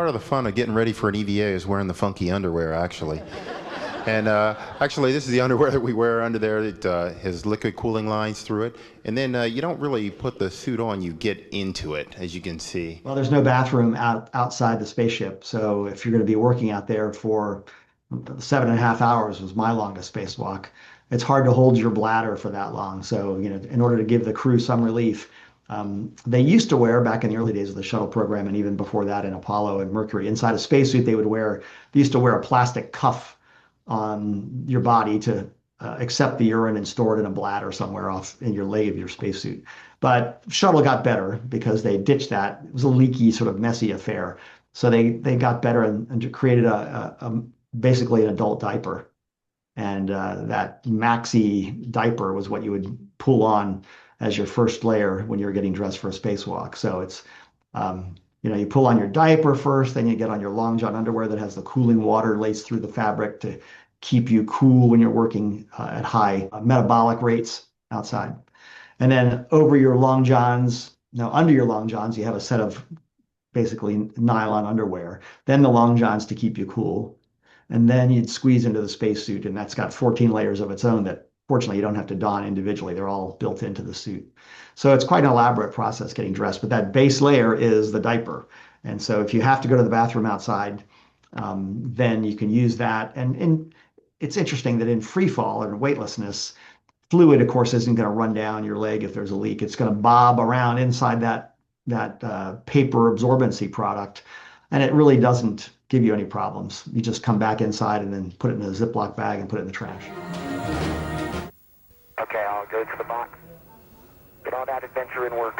of the fun of getting ready for an EVA is wearing the funky underwear, actually. And actually, this is the underwear that we wear under there. It has liquid cooling lines through it. And then you don't really put the suit on, you get into it, as you can see. Well, there's no bathroom outside the spaceship. So if you're going to be working out there for 7.5 hours was my longest spacewalk, it's hard to hold your bladder for that long. So, in order to give the crew some relief, they used to wear, back in the early days of the shuttle program, and even before that in Apollo and Mercury, inside a spacesuit, they used to wear a plastic cuff on your body to accept the urine and store it in a bladder somewhere off in your leg of your spacesuit. But shuttle got better because they ditched that. It was a leaky, sort of messy affair. So they got better and created basically an adult diaper. And that maxi diaper was what you would pull on as your first layer when you're getting dressed for a spacewalk. So it's, you pull on your diaper first, then you get on your long john underwear that has the cooling water laced through the fabric to keep you cool when you're working at high metabolic rates outside. And then over your long johns, now under your long johns, you have a set of basically nylon underwear, then the long johns to keep you cool. And then you'd squeeze into the spacesuit, and that's got 14 layers of its own that fortunately you don't have to don individually. They're all built into the suit. So it's quite an elaborate process getting dressed, but that base layer is the diaper. And so if you have to go to the bathroom outside, then you can use that. And it's interesting that in free fall and weightlessness, fluid, of course, isn't going to run down your leg if there's a leak. It's going to bob around inside that paper absorbency product, and it really doesn't give you any problems. You just come back inside and then put it in a Ziploc bag and put it in the trash. Okay, I'll go to the box. Get all that adventure in work.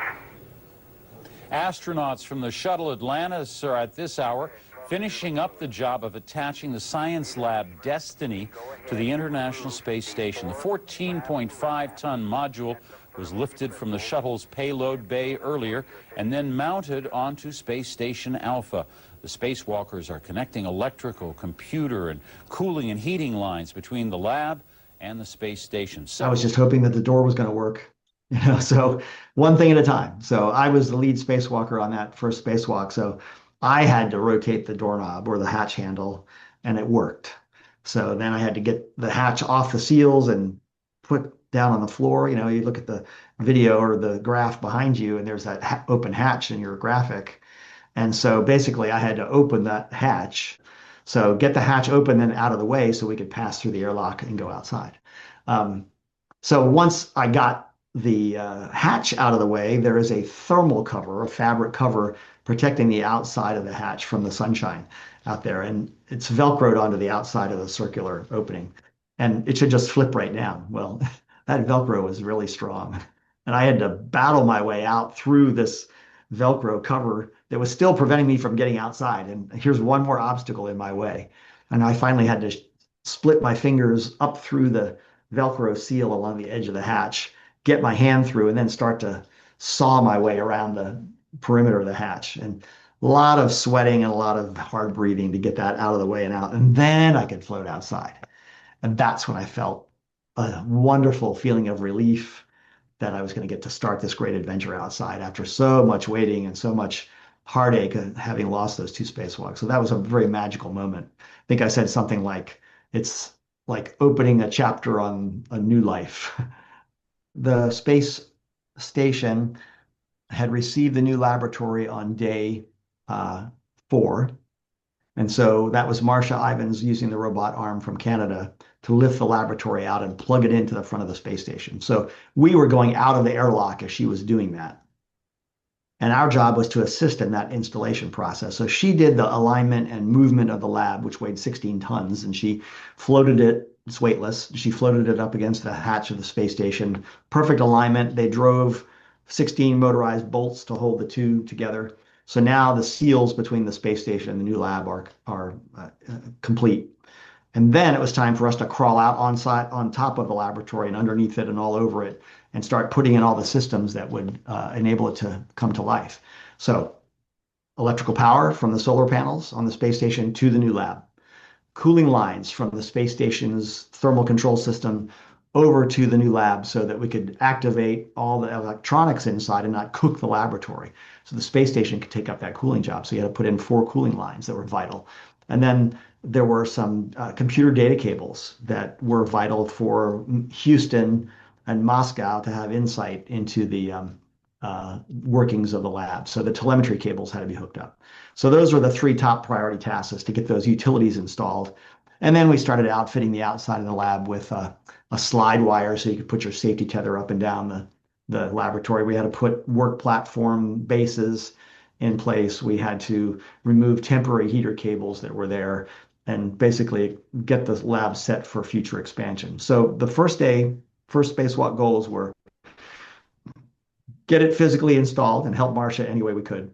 Astronauts from the shuttle Atlantis are at this hour finishing up the job of attaching the science lab Destiny to the International Space Station. The 14.5-ton module was lifted from the shuttle's payload bay earlier and then mounted onto Space Station Alpha. The spacewalkers are connecting electrical, computer, and cooling and heating lines between the lab and the space station. I was just hoping that the door was going to work, so one thing at a time. So I was the lead spacewalker on that first spacewalk, so I had to rotate the doorknob or the hatch handle, and it worked. So then I had to get the hatch off the seals and put down on the floor. You look at the video or the graph behind you, and there's that open hatch in your graphic. And so basically I had to open that hatch. So get the hatch open and out of the way so we could pass through the airlock and go outside. So once I got the hatch out of the way, there is a thermal cover, a fabric cover protecting the outside of the hatch from the sunshine out there. And it's Velcroed onto the outside of the circular opening. And it should just flip right down. Well, that Velcro was really strong. And I had to battle my way out through this Velcro cover that was still preventing me from getting outside. And here's one more obstacle in my way. And I finally had to split my fingers up through the Velcro seal along the edge of the hatch, get my hand through, and then start to saw my way around the perimeter of the hatch. And a lot of sweating and a lot of hard breathing to get that out of the way and out. And then I could float outside. And that's when I felt a wonderful feeling of relief that I was going to get to start this great adventure outside after so much waiting and so much heartache of having lost those two spacewalks. So that was a very magical moment. I think I said something like, it's like opening a chapter on a new life. The space station had received the new laboratory on day 4. And so that was Marcia Ivins using the robot arm from Canada to lift the laboratory out and plug it into the front of the space station. So we were going out of the airlock as she was doing that. And our job was to assist in that installation process. So she did the alignment and movement of the lab, which weighed 16 tons, and she floated it. It's weightless. She floated it up against the hatch of the space station. Perfect alignment. They drove 16 motorized bolts to hold the two together. So now the seals between the space station and the new lab are complete. And then it was time for us to crawl out on top of the laboratory and underneath it and all over it and start putting in all the systems that would enable it to come to life. So electrical power from the solar panels on the space station to the new lab. Cooling lines from the space station's thermal control system over to the new lab so that we could activate all the electronics inside and not cook the laboratory. So the space station could take up that cooling job. So you had to put in 4 cooling lines that were vital. And then there were some computer data cables that were vital for Houston and Moscow to have insight into the workings of the lab. So the telemetry cables had to be hooked up. So those were the 3 top priority tasks, to get those utilities installed. And then we started outfitting the outside of the lab with a slide wire so you could put your safety tether up and down the laboratory. We had to put work platform bases in place. We had to remove temporary heater cables that were there and basically get the lab set for future expansion. So the first spacewalk goals were get it physically installed and help Marcia any way we could.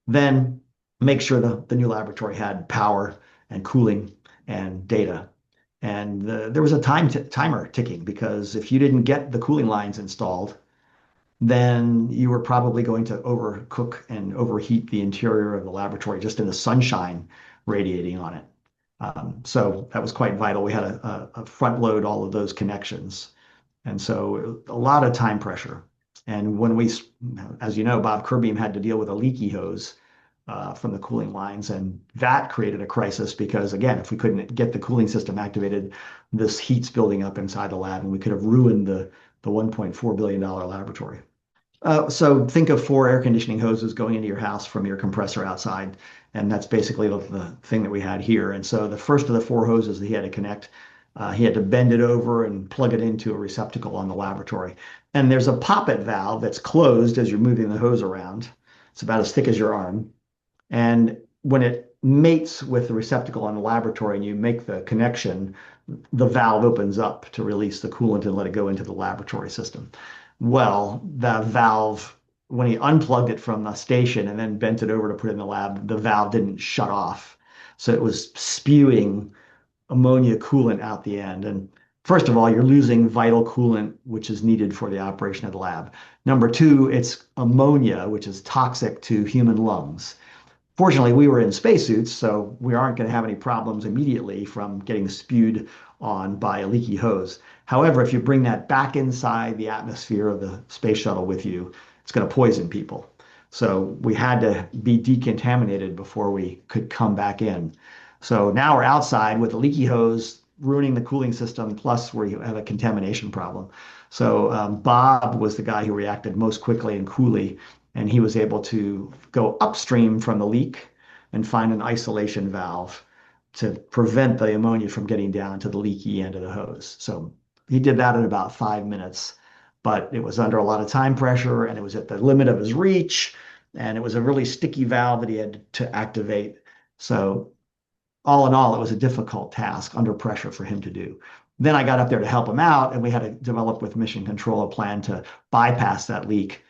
Then make sure the new laboratory had power and cooling and data. And there was a timer ticking, because if you didn't get the cooling lines installed, then you were probably going to overcook and overheat the interior of the laboratory just in the sunshine radiating on it. So that was quite vital. We had a front load all of those connections. And so a lot of time pressure. And when we, as you know, Bob Kerbeam had to deal with a leaky hose from the cooling lines. And that created a crisis because, again, if we couldn't get the cooling system activated, this heat's building up inside the lab and we could have ruined the $1.4 billion laboratory. So think of 4 air conditioning hoses going into your house from your compressor outside. And that's basically the thing that we had here. And so the first of the 4 hoses that he had to connect, he had to bend it over and plug it into a receptacle on the laboratory. And there's a poppet valve that's closed as you're moving the hose around. It's about as thick as your arm. And when it mates with the receptacle on the laboratory and you make the connection, the valve opens up to release the coolant and let it go into the laboratory system. Well, the valve, when he unplugged it from the station and then bent it over to put it in the lab, the valve didn't shut off. So it was spewing ammonia coolant out the end. And first of all, you're losing vital coolant, which is needed for the operation of the lab. Number 2, it's ammonia, which is toxic to human lungs. Fortunately, we were in spacesuits, so we aren't going to have any problems immediately from getting spewed on by a leaky hose. However, if you bring that back inside the atmosphere of the space shuttle with you, it's going to poison people. So we had to be decontaminated before we could come back in. So now we're outside with a leaky hose ruining the cooling system, plus we have a contamination problem. So Bob was the guy who reacted most quickly and coolly, and he was able to go upstream from the leak and find an isolation valve to prevent the ammonia from getting down to the leaky end of the hose. So he did that in about 5 minutes, but it was under a lot of time pressure and it was at the limit of his reach, and it was a really sticky valve that he had to activate. So all in all, it was a difficult task under pressure for him to do. Then I got up there to help him out, and we had to develop with mission control a plan to bypass that leak,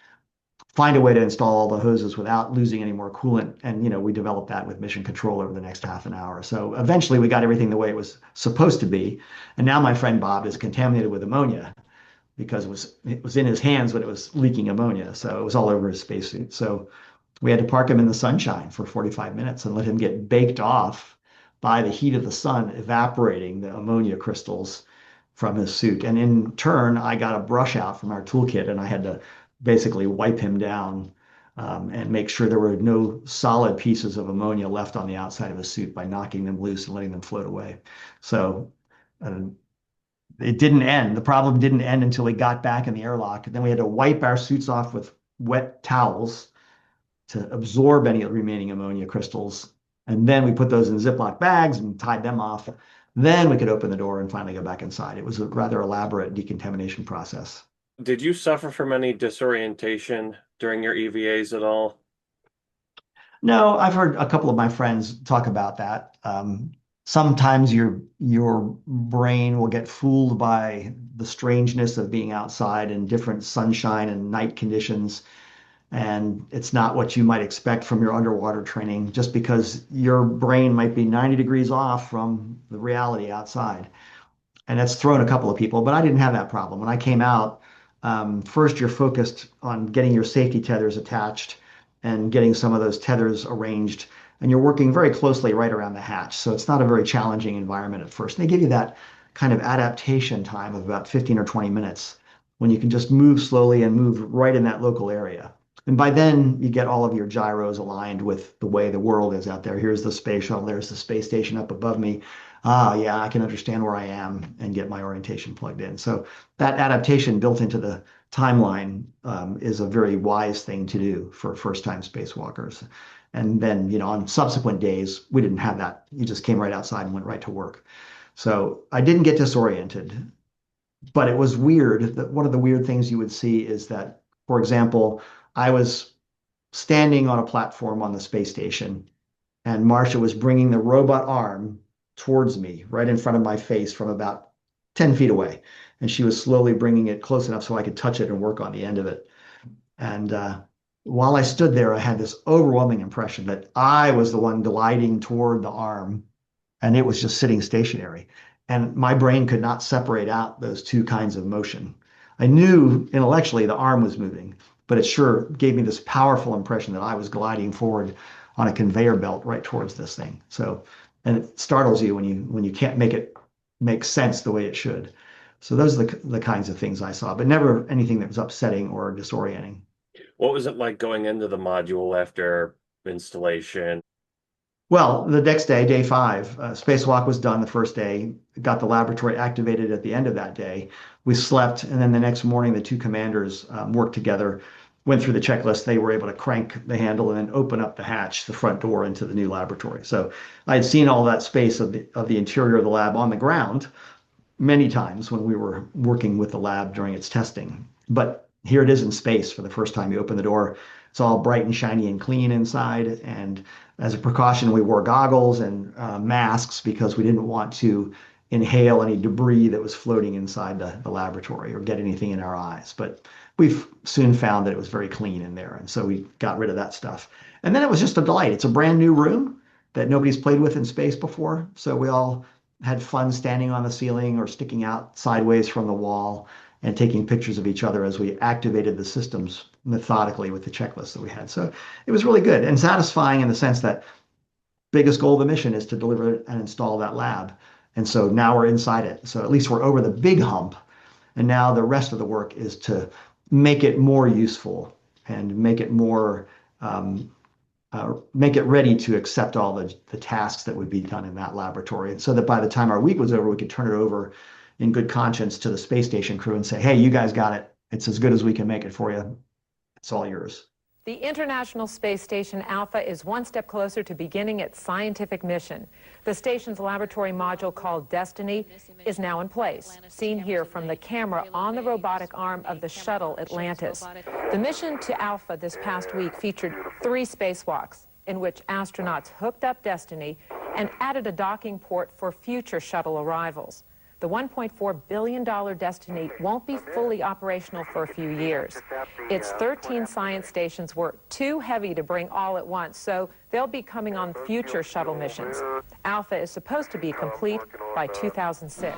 find a way to install all the hoses without losing any more coolant. And, we developed that with mission control over the next half an hour. So eventually we got everything the way it was supposed to be. And now my friend Bob is contaminated with ammonia because it was in his hands when it was leaking ammonia. So it was all over his spacesuit. So we had to park him in the sunshine for 45 minutes and let him get baked off by the heat of the sun, evaporating the ammonia crystals from his suit. And in turn, I got a brush out from our toolkit and I had to basically wipe him down and make sure there were no solid pieces of ammonia left on the outside of his suit by knocking them loose and letting them float away. So it didn't end. The problem didn't end until we got back in the airlock. And then we had to wipe our suits off with wet towels to absorb any remaining ammonia crystals. And then we put those in Ziploc bags and tied them off. Then we could open the door and finally go back inside. It was a rather elaborate decontamination process. Did you suffer from any disorientation during your EVAs at all? No, I've heard a couple of my friends talk about that. Sometimes your brain will get fooled by the strangeness of being outside in different sunshine and night conditions. And it's not what you might expect from your underwater training, just because your brain might be 90 degrees off from the reality outside. And that's thrown a couple of people, but I didn't have that problem. When I came out, first you're focused on getting your safety tethers attached and getting some of those tethers arranged. And you're working very closely right around the hatch. So it's not a very challenging environment at first. And they give you that kind of adaptation time of about 15 or 20 minutes when you can just move slowly and move right in that local area. And by then, you get all of your gyros aligned with the way the world is out there. Here's the space shuttle, there's the space station up above me. Ah, yeah, I can understand where I am and get my orientation plugged in. So that adaptation built into the timeline is a very wise thing to do for first-time spacewalkers. And then, on subsequent days, we didn't have that. You just came right outside and went right to work. So I didn't get disoriented, but it was weird. That one of the weird things you would see is that, for example, I was standing on a platform on the space station, and Marcia was bringing the robot arm towards me, right in front of my face from about 10 feet away. And she was slowly bringing it close enough so I could touch it and work on the end of it. And while I stood there, I had this overwhelming impression that I was the one gliding toward the arm, and it was just sitting stationary. And my brain could not separate out those two kinds of motion. I knew intellectually the arm was moving, but it sure gave me this powerful impression that I was gliding forward on a conveyor belt right towards this thing. So, and it startles you when you can't make it make sense the way it should. So those are the kinds of things I saw, but never anything that was upsetting or disorienting. What was it like going into the module after installation? Well, the next day, day 5, spacewalk was done the first day, got the laboratory activated at the end of that day. We slept, and then the next morning, the two commanders worked together, went through the checklist. They were able to crank the handle and then open up the hatch, the front door into the new laboratory. So I had seen all that space of the interior of the lab on the ground many times when we were working with the lab during its testing. But here it is in space for the first time. You open the door, it's all bright and shiny and clean inside. And as a precaution, we wore goggles and masks because we didn't want to inhale any debris that was floating inside the laboratory or get anything in our eyes. But we've soon found that it was very clean in there. And so we got rid of that stuff. And then it was just a delight. It's a brand new room that nobody's played with in space before. So we all had fun standing on the ceiling or sticking out sideways from the wall and taking pictures of each other as we activated the systems methodically with the checklist that we had. So it was really good and satisfying in the sense that biggest goal of the mission is to deliver and install that lab. And so now we're inside it. So at least we're over the big hump. And now the rest of the work is to make it more useful and make it more, make it ready to accept all the tasks that would be done in that laboratory. And so that by the time our week was over, we could turn it over in good conscience to the space station crew and say, hey, you guys got it. It's as good as we can make it for you. It's all yours. The International Space Station Alpha is one step closer to beginning its scientific mission. The station's laboratory module called Destiny is now in place, seen here from the camera on the robotic arm of the shuttle Atlantis. The mission to Alpha this past week featured 3 spacewalks in which astronauts hooked up Destiny and added a docking port for future shuttle arrivals. The $1.4 billion Destiny won't be fully operational for a few years. Its 13 science stations were too heavy to bring all at once, so they'll be coming on future shuttle missions. Alpha is supposed to be complete by 2006.